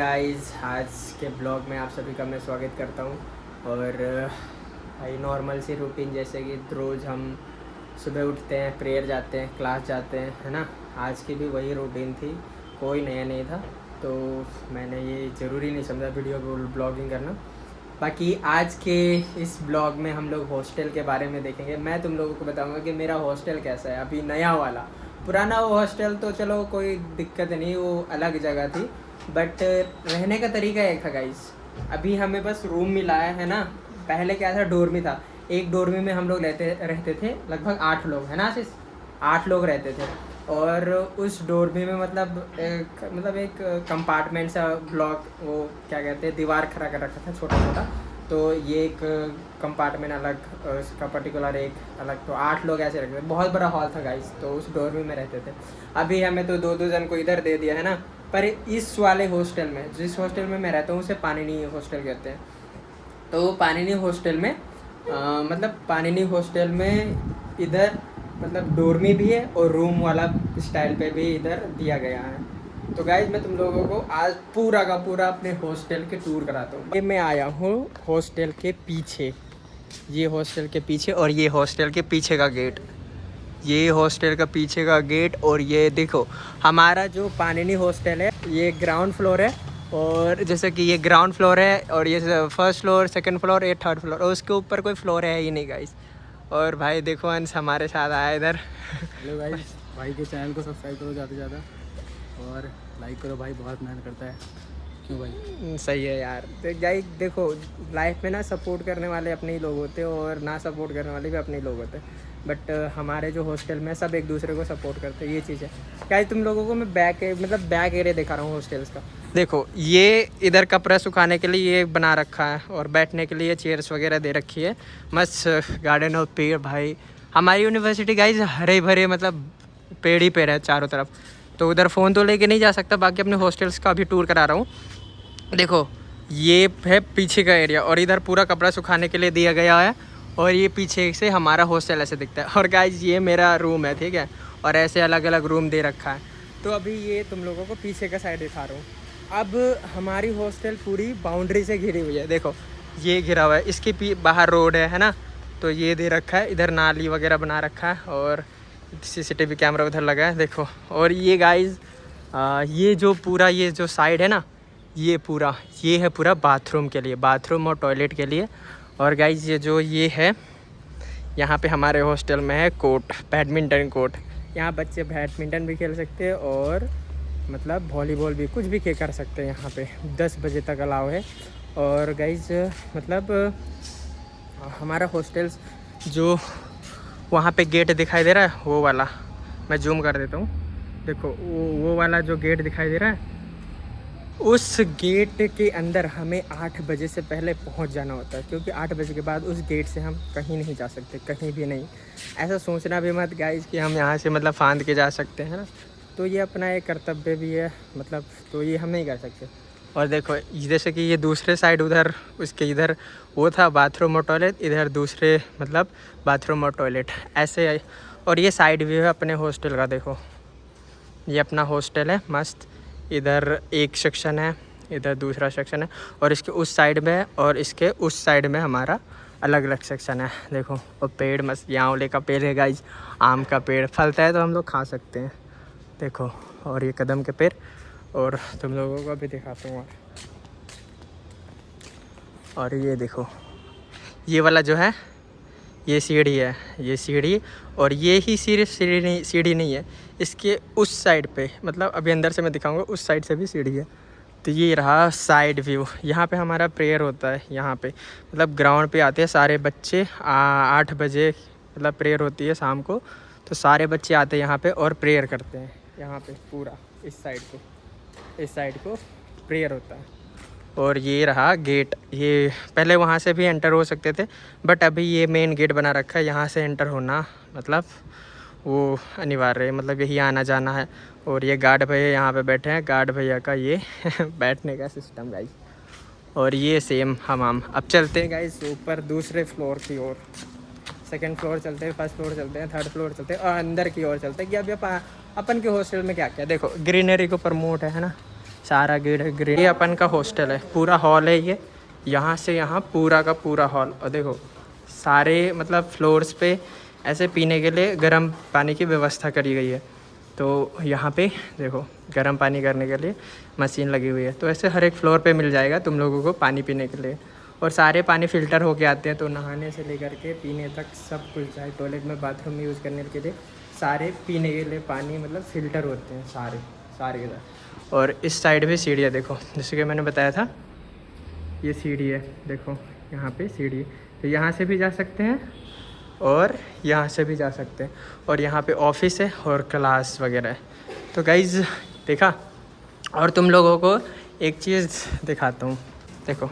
Guys, आज के blog में आप सभी का मैं स्वागत करता हूँ। और भाई नॉर्मल सी रूटीन जैसे कि रोज़ हम सुबह उठते हैं, प्रेयर जाते हैं, क्लास जाते हैं, है ना। आज की भी वही रूटीन थी, कोई नया नहीं था। तो मैंने ये ज़रूरी नहीं समझा वीडियो ब्लॉगिंग करना। बाकी आज के इस ब्लॉग में हम लोग हॉस्टल के बारे में देखेंगे। मैं तुम लोगों को बताऊंगा कि मेरा हॉस्टल कैसा है, अभी नया वाला। पुराना वो हॉस्टल तो चलो कोई दिक्कत नहीं, वो अलग जगह थी, बट रहने का तरीका एक था गाइस। अभी हमें बस रूम मिला है ना। पहले क्या था, डोरमी था। एक डोरमी में हम लोग रहते थे लगभग 8 लोग, है ना आशीष। 8 लोग रहते थे। और उस डोरमी में मतलब एक कंपार्टमेंट सा ब्लॉक, वो क्या कहते हैं, दीवार खड़ा कर रखा था छोटा छोटा। तो ये एक कंपार्टमेंट अलग, उसका पर्टिकुलर एक अलग। तो 8 लोग ऐसे रखते थे, बहुत बड़ा हॉल था गाइस। तो उस डोरमी में रहते थे। अभी हमें तो दो जन को इधर दे दिया है ना। पर इस वाले हॉस्टल में, जिस हॉस्टल में मैं रहता हूँ, उसे पाणिनि हॉस्टल कहते हैं। तो पाणिनि हॉस्टल में पाणिनि हॉस्टल में इधर डोरमी भी है और रूम वाला स्टाइल पे भी इधर दिया गया है। तो गाइज मैं तुम लोगों को आज पूरा का पूरा अपने हॉस्टल के टूर कराता हूँ। ये मैं आया हूँ हॉस्टल के पीछे, ये हॉस्टल के पीछे, और ये हॉस्टल के पीछे का गेट, ये हॉस्टल का पीछे का गेट। और ये देखो हमारा जो पाणिनि हॉस्टल है, ये ग्राउंड फ्लोर है। और जैसे कि ये ग्राउंड फ्लोर है, और ये फर्स्ट फ्लोर, सेकंड फ्लोर, ये थर्ड फ्लोर, और उसके ऊपर कोई फ्लोर है ही नहीं गाइस। और भाई देखो अंश हमारे साथ आया इधर। हेलो गाइस, भाई के चैनल को सब्सक्राइब करो ज़्यादा से ज़्यादा, और लाइक करो। भाई बहुत मेहनत करता है, क्यों भाई? सही है यार। तो गाइस देखो, लाइफ में ना सपोर्ट करने वाले अपने ही लोग होते हैं, और ना सपोर्ट करने वाले भी अपने ही लोग होते हैं। बट हमारे जो हॉस्टल में सब एक दूसरे को सपोर्ट करते हैं, ये चीज़ है। गाइस तुम लोगों को मैं बैक एरिया दिखा रहा हूँ हॉस्टल्स का। देखो ये इधर कपड़े सुखाने के लिए ये बना रखा है, और बैठने के लिए चेयर्स वगैरह दे रखी है। मस्त गार्डन और पेड़। भाई हमारी यूनिवर्सिटी गाइस हरे भरे पेड़ ही पेड़ है चारों तरफ। तो उधर फ़ोन तो लेके नहीं जा सकता। बाकी अपने हॉस्टल्स का भी टूर करा रहा हूँ। देखो ये है पीछे का एरिया, और इधर पूरा कपड़ा सुखाने के लिए दिया गया है। और ये पीछे से हमारा हॉस्टल ऐसे दिखता है। और गाइस ये मेरा रूम है, ठीक है। और ऐसे अलग अलग रूम दे रखा है। तो अभी ये तुम लोगों को पीछे का साइड दिखा रहा हूँ। अब हमारी हॉस्टल पूरी बाउंड्री से घिरी हुई है। देखो ये घिरा हुआ है, इसके बाहर रोड है ना। तो ये दे रखा है, इधर नाली वगैरह बना रखा है, और CCTV कैमरा उधर लगा है, देखो। और ये गाइस ये जो साइड है ना, ये है पूरा बाथरूम के लिए, बाथरूम और टॉयलेट के लिए। और गाइस ये है, यहाँ पे हमारे हॉस्टल में है कोर्ट, बैडमिंटन कोर्ट। यहाँ बच्चे बैडमिंटन भी खेल सकते हैं, और वॉलीबॉल भी, कुछ भी कर सकते हैं यहाँ पे। 10 बजे तक अलाउ है। और गाइस हमारा हॉस्टल्स जो वहाँ पे गेट दिखाई दे रहा है, वो वाला मैं जूम कर देता हूँ। देखो वो वाला जो गेट दिखाई दे रहा है, उस गेट के अंदर हमें 8 बजे से पहले पहुंच जाना होता है। क्योंकि 8 बजे के बाद उस गेट से हम कहीं नहीं जा सकते, कहीं भी नहीं। ऐसा सोचना भी मत गाइस कि हम यहाँ से फांद के जा सकते हैं ना। तो ये अपना एक कर्तव्य भी है, तो ये हम नहीं कर सकते। और देखो जैसे कि ये दूसरे साइड, उधर उसके इधर वो था बाथरूम और टॉयलेट, इधर दूसरे बाथरूम और टॉयलेट ऐसे। और ये साइड व्यू है अपने हॉस्टल का। देखो ये अपना हॉस्टल है मस्त। इधर एक सेक्शन है, इधर दूसरा सेक्शन है, और इसके उस साइड में और इसके उस साइड में हमारा अलग अलग सेक्शन है। देखो और पेड़ मस्त, यहाँ आंवले का पेड़ है गाइस, आम का पेड़ फलता है तो हम लोग खा सकते हैं। देखो और ये कदम के पेड़, और तुम लोगों को भी दिखाता हूँ। और ये देखो ये वाला जो है, ये सीढ़ी है, ये सीढ़ी। और ये ही सिर्फ सीढ़ी नहीं है, इसके उस साइड पे, अभी अंदर से मैं दिखाऊंगा, उस साइड से भी सीढ़ी है। तो ये रहा साइड व्यू। यहाँ पे हमारा प्रेयर होता है। यहाँ पे ग्राउंड पे आते हैं सारे बच्चे। 8 बजे प्रेयर होती है शाम को। तो सारे बच्चे आते हैं यहाँ पे और प्रेयर करते हैं। यहाँ पे पूरा इस साइड को प्रेयर होता है। और ये रहा गेट। ये पहले वहाँ से भी एंटर हो सकते थे, बट अभी ये मेन गेट बना रखा है। यहाँ से एंटर होना वो अनिवार्य है, यही आना जाना है। और ये गार्ड भैया यहाँ पे बैठे हैं, गार्ड भैया का ये बैठने का सिस्टम गाइस। और ये सेम हमाम। अब चलते हैं गाइस ऊपर दूसरे फ्लोर की ओर। सेकंड फ्लोर चलते हैं, फर्स्ट फ्लोर चलते हैं, थर्ड फ्लोर चलते हैं, और अंदर की ओर चलते हैं कि अभी अपन के हॉस्टल में क्या क्या। देखो ग्रीनरी को प्रमोट है ना। सारा ग्रीन। ये अपन का हॉस्टल है, पूरा हॉल है ये, यहाँ से यहाँ पूरा का पूरा हॉल। और देखो सारे मतलब फ्लोर्स पे ऐसे पीने के लिए गर्म पानी की व्यवस्था करी गई है। तो यहाँ पे देखो गर्म पानी करने के लिए मशीन लगी हुई है। तो ऐसे हर एक फ्लोर पे मिल जाएगा तुम लोगों को पानी पीने के लिए। और सारे पानी फ़िल्टर होके आते हैं, तो नहाने से लेकर के पीने तक सब कुछ, चाहे टॉयलेट में बाथरूम में यूज़ करने के लिए सारे पीने के लिए पानी मतलब फ़िल्टर होते हैं सारे के साथ। और इस साइड भी सीढ़ी है, देखो जैसे कि मैंने बताया था ये सीढ़ी है, देखो यहाँ पे सीढ़ी है। तो यहाँ से भी जा सकते हैं और यहाँ से भी जा सकते हैं। और यहाँ पे ऑफिस है और क्लास वगैरह है। तो गाइज़ देखा। और तुम लोगों को एक चीज़ दिखाता हूँ, देखो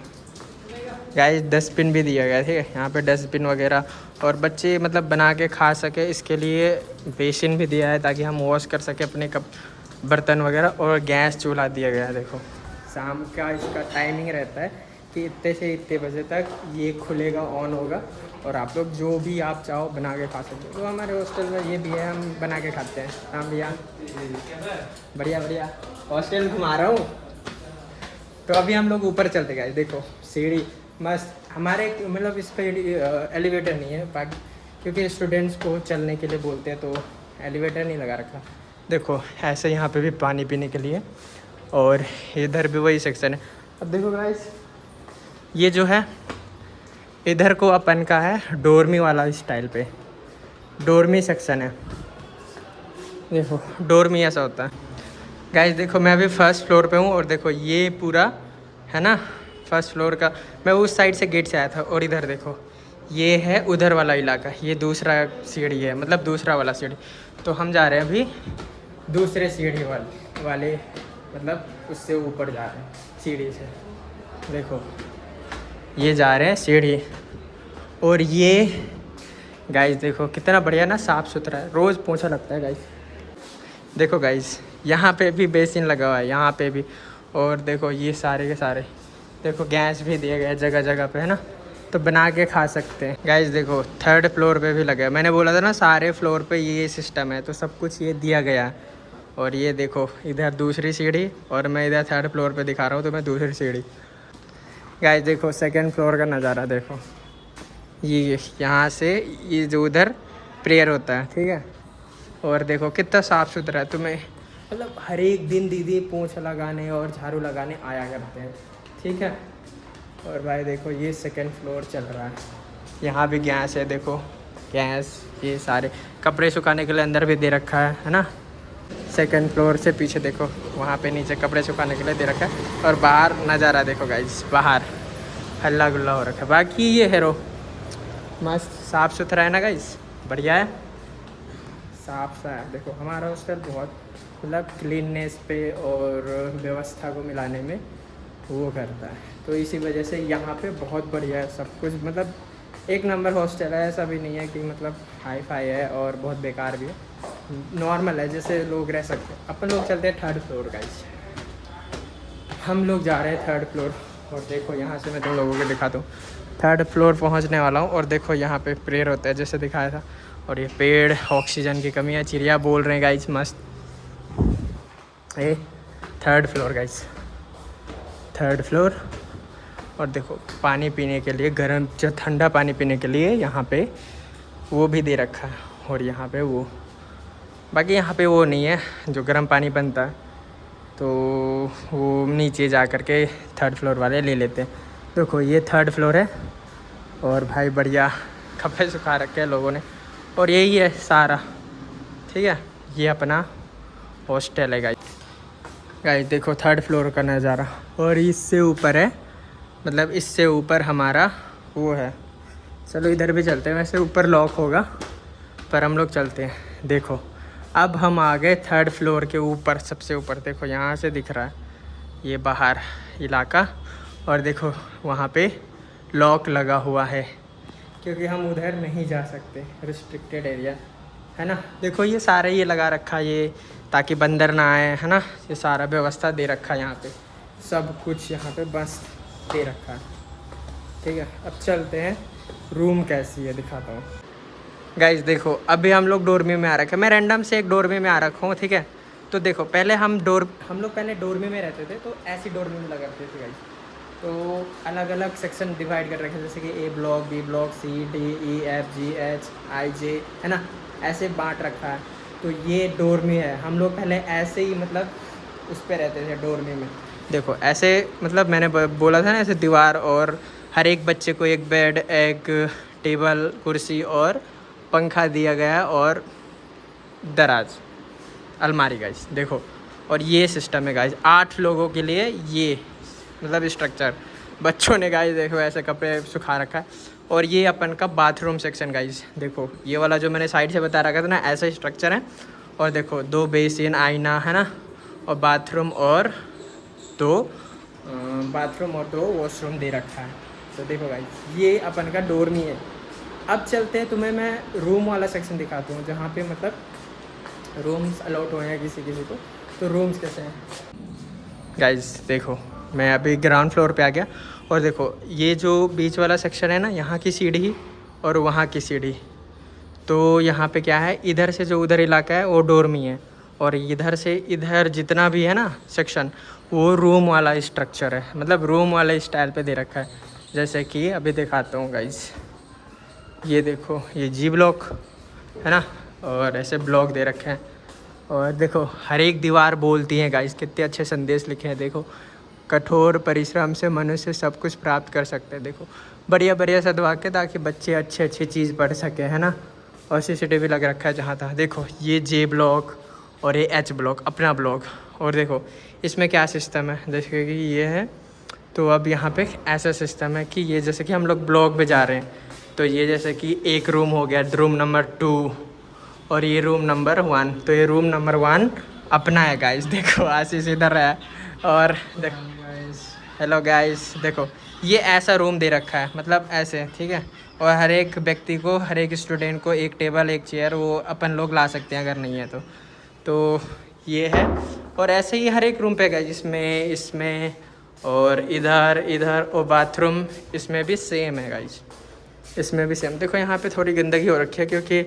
गाइस डस्टबिन भी दिया गया है, ठीक है। यहाँ पे डस्टबिन वगैरह और बच्चे मतलब बना के खा सके इसके लिए बेसिन भी दिया है ताकि हम वॉश कर सके अपने कप बर्तन वगैरह। और गैस चूल्हा दिया गया है, देखो शाम का इसका टाइमिंग रहता है कि इतने से इतने बजे तक ये खुलेगा, ऑन होगा और आप लोग जो भी आप चाहो बना के खा सकते हो। तो हमारे हॉस्टल में ये भी है, हम बना के खाते हैं। हाँ भैया, बढ़िया बढ़िया हॉस्टल घुमा रहा हूँ। तो अभी हम लोग ऊपर चलते गए, देखो सीढ़ी मस्त। हमारे मतलब इस पर एलिवेटर नहीं है बाकी, क्योंकि स्टूडेंट्स को चलने के लिए बोलते हैं तो एलिवेटर नहीं लगा रखा। देखो ऐसे यहाँ पे भी पानी पीने के लिए, और इधर भी वही सेक्शन है। अब देखो गाइस ये जो है इधर को अपन का है डोरमी वाला स्टाइल पे, डोरमी सेक्शन है। देखो डोरमी ऐसा होता है गाइस। देखो मैं अभी फर्स्ट फ्लोर पे हूँ और देखो ये पूरा है ना फर्स्ट फ्लोर का। मैं उस साइड से गेट से आया था। और इधर देखो ये है उधर वाला इलाका, ये दूसरा सीढ़ी है, मतलब दूसरा वाला सीढ़ी। तो हम जा रहे हैं अभी दूसरे सीढ़ी वाले मतलब उससे ऊपर जा रहे हैं सीढ़ी से। देखो ये जा रहे हैं सीढ़ी। और ये गाइस देखो कितना बढ़िया ना, साफ़ सुथरा है, रोज़ पोंछा लगता है गाइस। देखो गाइस यहाँ पे भी बेसिन लगा हुआ है, यहाँ पे भी। और देखो ये सारे के सारे देखो गैस भी दिए गए जगह जगह पे, है ना। तो बना के खा सकते हैं गाइस। देखो थर्ड फ्लोर पे भी लगा है, मैंने बोला था ना सारे फ्लोर पे ये सिस्टम है, तो सब कुछ ये दिया गया है। और ये देखो इधर दूसरी सीढ़ी, और मैं इधर थर्ड फ्लोर पे दिखा रहा हूँ, तो मैं दूसरी सीढ़ी। गाइस देखो सेकंड फ्लोर का नज़ारा देखो, ये यहाँ से ये जो उधर प्रेयर होता है, ठीक है। और देखो कितना साफ़ सुथरा है। तुम्हें मतलब हर एक दिन दीदी पोंछा लगाने और झाड़ू लगाने आया करते हैं, ठीक है। और भाई देखो ये सेकंड फ्लोर चल रहा है, यहाँ भी गैस है, देखो गैस, ये सारे कपड़े सुखाने के लिए अंदर भी दे रखा है ना। सेकंड फ्लोर से पीछे देखो वहाँ पे नीचे कपड़े सुखाने के लिए दे रखा है। और बाहर नज़ारा देखो गाइस, बाहर हल्ला गुल्ला हो रखा है। बाकी ये है रो मस्त साफ़ सुथरा है ना गाइस, बढ़िया है, साफ सा है। देखो हमारा हॉस्टल बहुत मतलब क्लीननेस पे और व्यवस्था को मिलाने में वो करता है, तो इसी वजह से यहाँ पे बहुत बढ़िया है सब कुछ। मतलब एक नंबर हॉस्टल है, ऐसा भी नहीं है कि मतलब हाई फाई है और बहुत बेकार भी है, नॉर्मल है जैसे लोग रह सकते हैं। अपन लोग चलते हैं थर्ड फ्लोर गाइस, हम लोग जा रहे हैं थर्ड फ्लोर। और देखो यहाँ से मैं तुम लोगों को दिखाता हूँ, थर्ड फ्लोर पहुँचने वाला हूँ। और देखो यहाँ पे प्रेयर होता है जैसे दिखाया था। और ये पेड़, ऑक्सीजन की कमी है, चिड़िया बोल रहे हैं गाइस मस्त। ये third floor guys, third floor. और देखो पानी पीने के लिए गर्म, जो ठंडा पानी पीने के लिए यहाँ पे वो भी दे रखा है। और यहाँ पे वो, बाकी यहाँ पे वो नहीं है जो गर्म पानी बनता है, तो वो नीचे जा कर के थर्ड फ्लोर वाले ले लेते हैं। देखो ये थर्ड फ्लोर है। और भाई बढ़िया कपड़े सुखा रखे हैं लोगों ने। और यही है सारा, ठीक है। ये अपना हॉस्टल है गाइस देखो थर्ड फ्लोर का नज़ारा। और इससे ऊपर है, मतलब इससे ऊपर हमारा वो है। चलो इधर भी चलते हैं, वैसे ऊपर लॉक होगा पर हम लोग चलते हैं। देखो अब हम आ गए थर्ड फ्लोर के ऊपर, सबसे ऊपर। देखो यहाँ से दिख रहा है ये बाहर इलाका। और देखो वहाँ पे लॉक लगा हुआ है क्योंकि हम उधर नहीं जा सकते, रिस्ट्रिक्टेड एरिया है ना। देखो ये सारे ये लगा रखा है ये ताकि बंदर ना आए, है ना। ये सारा व्यवस्था दे रखा है यहाँ पे, सब कुछ यहाँ पे बस दे रखा है, ठीक है। अब चलते हैं रूम कैसी है दिखाता हूँ गाइस। देखो अभी हम लोग डोरमी में आ रखे हैं, मैं रैंडम से एक डोरमी में आ रखा हूँ, ठीक है। तो देखो पहले हम लोग पहले डोरमे में रहते थे, तो ऐसी डोरमे में लगा करते थे गाइस। तो अलग अलग सेक्शन डिवाइड कर रखे हैं, जैसे कि ए ब्लॉक, बी ब्लॉक, सी, डी, ई, एफ, जी, एच, आई, जे, है ना, ऐसे बांट रखा है। तो ये डोरमे है। हम लोग पहले ऐसे ही मतलब उस पर रहते थे डोरमे में। देखो ऐसे मतलब मैंने बोला था ना, ऐसे दीवार, और हर एक बच्चे को एक बेड, एक टेबल, कुर्सी और पंखा दिया गया, और दराज, अलमारी गाइस। देखो और ये सिस्टम है गाइस 8 लोगों के लिए, ये मतलब स्ट्रक्चर। बच्चों ने गाइस देखो ऐसे कपड़े सुखा रखा है। और ये अपन का बाथरूम सेक्शन गाइस। देखो ये वाला जो मैंने साइड से बता रखा था ना, ऐसा स्ट्रक्चर है। और देखो 2 बेसिन, आईना, है ना, और बाथरूम और 2 वॉशरूम दे रखा है। तो देखो गाइस ये अपन का डोरमी है। अब चलते हैं, तुम्हें मैं रूम वाला सेक्शन दिखाता हूँ, जहाँ पे मतलब रूम्स अलॉट हुए हैं किसी किसी को। तो रूम्स कैसे हैं गाइस, देखो मैं अभी ग्राउंड फ्लोर पे आ गया। और देखो ये जो बीच वाला सेक्शन है ना, यहाँ की सीढ़ी और वहाँ की सीढ़ी। तो यहाँ पे क्या है, इधर से जो उधर इलाका है वो डोरमी है, और इधर से इधर जितना भी है ना सेक्शन, वो रूम वाला स्ट्रक्चर है, मतलब रूम वाले स्टाइल पे दे रखा है। जैसे कि अभी दिखाता हूँ गाइस, ये देखो ये जी ब्लॉक है ना, और ऐसे ब्लॉक दे रखे हैं। और देखो हर एक दीवार बोलती है गाइस, कितने अच्छे संदेश लिखे हैं। देखो कठोर परिश्रम से मनुष्य सब कुछ प्राप्त कर सकते हैं। देखो बढ़िया बढ़िया सदवाक्य, ताकि बच्चे अच्छी चीज़ पढ़ सके, है ना। और CCTV लग रखा है जहाँ था। देखो ये जे ब्लॉक और ये एच ब्लॉक, अपना ब्लॉक। और देखो इसमें क्या सिस्टम है, जैसे कि ये है, तो अब यहाँ पे ऐसा सिस्टम है कि ये जैसे कि हम लोग ब्लॉक में जा रहे हैं, तो ये जैसे कि एक रूम हो गया, रूम नंबर 2, और ये रूम नंबर 1। तो ये रूम नंबर 1 अपना है गाइस। देखो आशीष इधर है। और देखो हेलो गाइस, देखो ये ऐसा रूम दे रखा है, मतलब ऐसे, ठीक है। और हर एक व्यक्ति को, हर एक स्टूडेंट को एक टेबल, एक चेयर वो अपन लोग ला सकते हैं अगर नहीं है तो ये है। और ऐसे ही हर एक रूम पे गए, जिसमें इसमें और इधर और बाथरूम इसमें भी सेम है गाइस, इसमें भी सेम। देखो यहाँ पे थोड़ी गंदगी हो रखी है, क्योंकि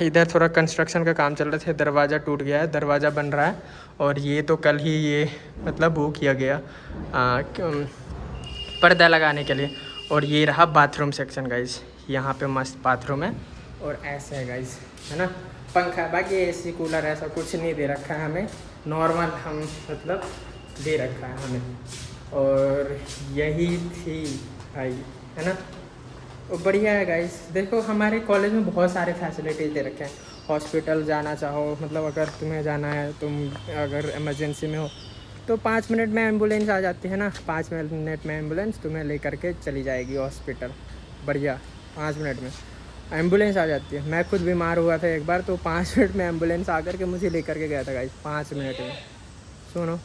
इधर थोड़ा कंस्ट्रक्शन का काम चल रहा था, दरवाज़ा टूट गया है, दरवाज़ा बन रहा है। और ये तो कल ही ये मतलब वो किया गया पर्दा लगाने के लिए। और ये रहा बाथरूम सेक्शन गाइस, यहाँ पे मस्त बाथरूम है। और ऐसे है गाइस, है ना, पंखा, बाकी AC कूलर ऐसा कुछ नहीं दे रखा है हमें, नॉर्मल हम मतलब दे रखा है हमें। और यही थी भाई, है ना। और बढ़िया है गाइस। देखो हमारे कॉलेज में बहुत सारे फैसिलिटीज़ दे रखे हैं। हॉस्पिटल जाना चाहो, मतलब अगर तुम्हें जाना है, तुम अगर इमरजेंसी में हो, तो 5 मिनट में एम्बुलेंस आ जाती है ना, 5 मिनट में एम्बुलेंस तुम्हें लेकर के चली जाएगी हॉस्पिटल। बढ़िया, 5 मिनट में एम्बुलेंस आ जाती है। मैं खुद बीमार हुआ था एक बार, तो 5 मिनट में एम्बुलेंस आकर के मुझे लेकर के गया था गाइस, 5 मिनट में, सुनो।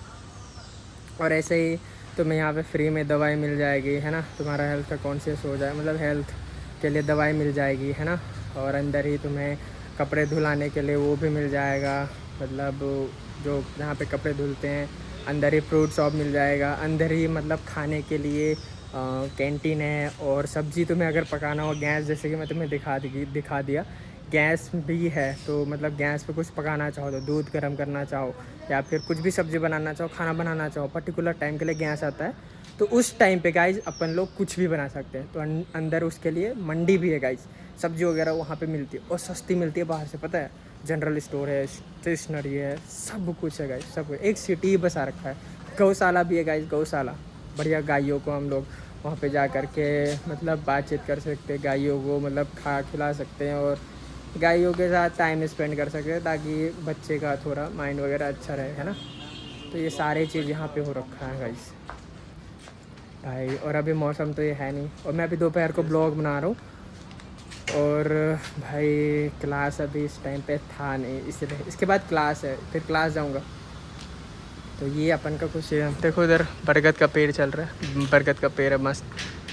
और ऐसे ही तुम्हें यहाँ पे फ्री में दवाई मिल जाएगी, है ना, तुम्हारा हेल्थ का कॉन्शियस हो जाए, मतलब हेल्थ के लिए दवाई मिल जाएगी, है ना। और अंदर ही तुम्हें कपड़े धुलाने के लिए वो भी मिल जाएगा, मतलब जो जहाँ पे कपड़े धुलते हैं, अंदर ही फ्रूट शॉप मिल जाएगा, अंदर ही मतलब खाने के लिए कैंटीन है। और सब्ज़ी तुम्हें अगर पकाना हो, गैस जैसे कि मैं तुम्हें दिखा दिया, गैस भी है। तो मतलब गैस पे कुछ पकाना चाहो, तो दूध गर्म करना चाहो, या फिर कुछ भी सब्ज़ी बनाना चाहो, खाना बनाना चाहो, पर्टिकुलर टाइम के लिए गैस आता है, तो उस टाइम पे गाइज अपन लोग कुछ भी बना सकते हैं। तो अंदर उसके लिए मंडी भी है गाइज, सब्ज़ी वगैरह वहाँ पे मिलती है, और सस्ती मिलती है बाहर से, पता है। जनरल स्टोर है, स्टेशनरी है, सब कुछ है गाइज, सब कुछ। एक सिटी ही बसा रखा है। गौशाला भी है गाइज, गौशाला। बढ़िया, गायों को हम लोग वहाँ पे जा कर के मतलब बातचीत कर सकते हैं, गायों को मतलब खिला सकते हैं, और गायों के साथ टाइम स्पेंड कर सकते हैं, ताकि बच्चे का थोड़ा माइंड वगैरह अच्छा रहे, है ना। तो ये सारे चीज़ यहाँ पे हो रखा है गाइस भाई। और अभी मौसम तो ये है नहीं, और मैं अभी दोपहर को ब्लॉग बना रहा हूँ। और भाई क्लास अभी इस टाइम पे था नहीं, इसलिए इसके बाद क्लास है, फिर क्लास जाऊँगा। तो ये अपन का कुछ, देखो इधर बरगद का पेड़ चल रहा है, बरगद का पेड़ है मस्त,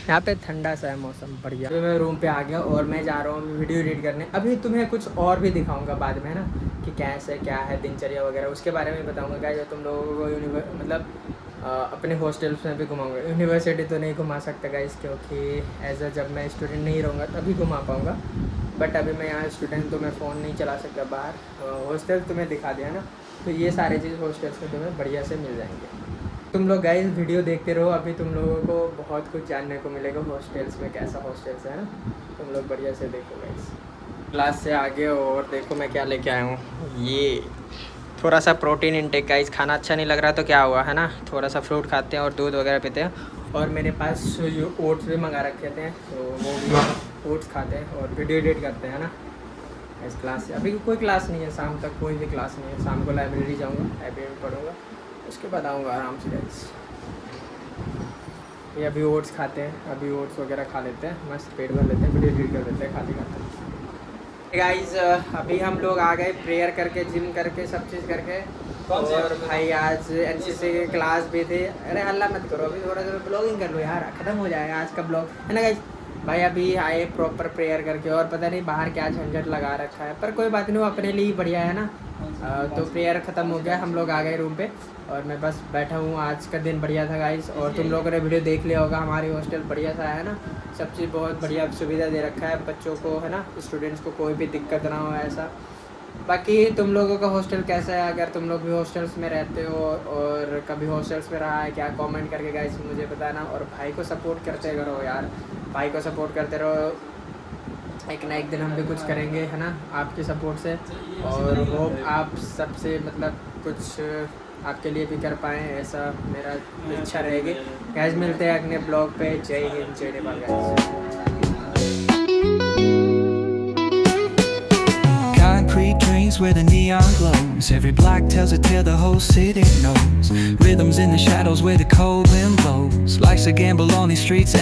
यहाँ पे ठंडा सा है मौसम, बढ़िया। तो मैं रूम पे आ गया, और मैं जा रहा हूँ वीडियो एडिट करने। अभी तुम्हें कुछ और भी दिखाऊंगा बाद में, है ना, कि कैसे क्या है दिनचर्या वगैरह, उसके बारे में बताऊंगा। क्या जो तुम लोगों को मतलब अपने हॉस्टल्स में भी घुमाऊंगा। यूनिवर्सिटी तो नहीं घुमा सकता गाइस, क्योंकि एज अ जब मैं स्टूडेंट नहीं रहूँगा तभी घुमा पाऊँगा। बट अभी मैं यहाँ स्टूडेंट, तो मैं फ़ोन नहीं चला सकता बाहर। हॉस्टल तुम्हें दिखा दिया ना, तो ये सारे चीज़ हॉस्टल्स में तुम्हें बढ़िया से मिल जाएंगे। तुम लोग गाइस वीडियो देखते रहो, अभी तुम लोगों को बहुत कुछ जानने को मिलेगा हॉस्टल्स में, कैसा हॉस्टल्स है ना। तुम लोग बढ़िया से देखो गाइस। क्लास से आगे और देखो मैं क्या लेके आया हूँ, ये थोड़ा सा प्रोटीन इनटेक। गाइस खाना अच्छा नहीं लग रहा तो क्या हुआ है ना, थोड़ा सा फ्रूट खाते हैं और दूध वगैरह पीते हैं। और मेरे पास जो ओट्स भी मंगा रखे थे, तो वो भी ओट्स खाते हैं और वीडियो एडिट करते हैं ना। इस क्लास से अभी कोई क्लास नहीं है, शाम तक कोई भी क्लास नहीं है। शाम को लाइब्रेरी जाऊँगा, लाइब्रेरी में पढ़ूँगा, उसके बाद आऊँगा आराम से गाइस। ये अभी ओट्स खाते हैं, अभी ओट्स वगैरह खा लेते हैं, मस्त पेट भर लेते हैं, वीडियो एडिट कर लेते हैं खाते खाते। गाइस अभी हम लोग आ गए प्रेयर करके, जिम करके, सब चीज़ करके। और भाई आज एनसीसी की क्लास भी थी। अरे हल्ला मत करो, अभी थोड़ा सा ब्लॉगिंग कर लो यार, ख़त्म हो जाएगा आज का ब्लॉग, है ना गाइस। भाई अभी आए प्रॉपर प्रेयर करके, और पता नहीं बाहर क्या झंझट लगा रखा है, पर कोई बात नहीं, वो अपने लिए ही बढ़िया है ना। तो प्रेयर ख़त्म हो गया, हम लोग आ गए रूम पे और मैं बस बैठा हूँ। आज का दिन बढ़िया था गाइस, और तुम लोगों ने वीडियो देख लिया होगा, हमारी हॉस्टल बढ़िया सा है ना, सब चीज़ बहुत बढ़िया सुविधा दे रखा है बच्चों को, है ना, स्टूडेंट्स को कोई भी दिक्कत ना हो ऐसा। बाकी तुम लोगों का हॉस्टल कैसा है, अगर तुम लोग भी हॉस्टल्स में रहते हो और कभी हॉस्टल्स में रहा है क्या, कमेंट करके गाइस मुझे बताना। और भाई को सपोर्ट करते करो यार, भाई को सपोर्ट करते रहो, एक ना एक दिन हम भी कुछ करेंगे, है ना, आपके सपोर्ट से। और होप आप सबसे मतलब कुछ आपके लिए भी कर पाएँ, ऐसा मेरा इच्छा रहेगी। गाइस मिलते हैं अगले ब्लॉग पे। जय हिंद, जय Nepal guys. Concrete drains where the neon glows. Every block tells a tale the whole city knows. Rhythms in the shadows where the cold wind blows. Life's a gamble on these streets.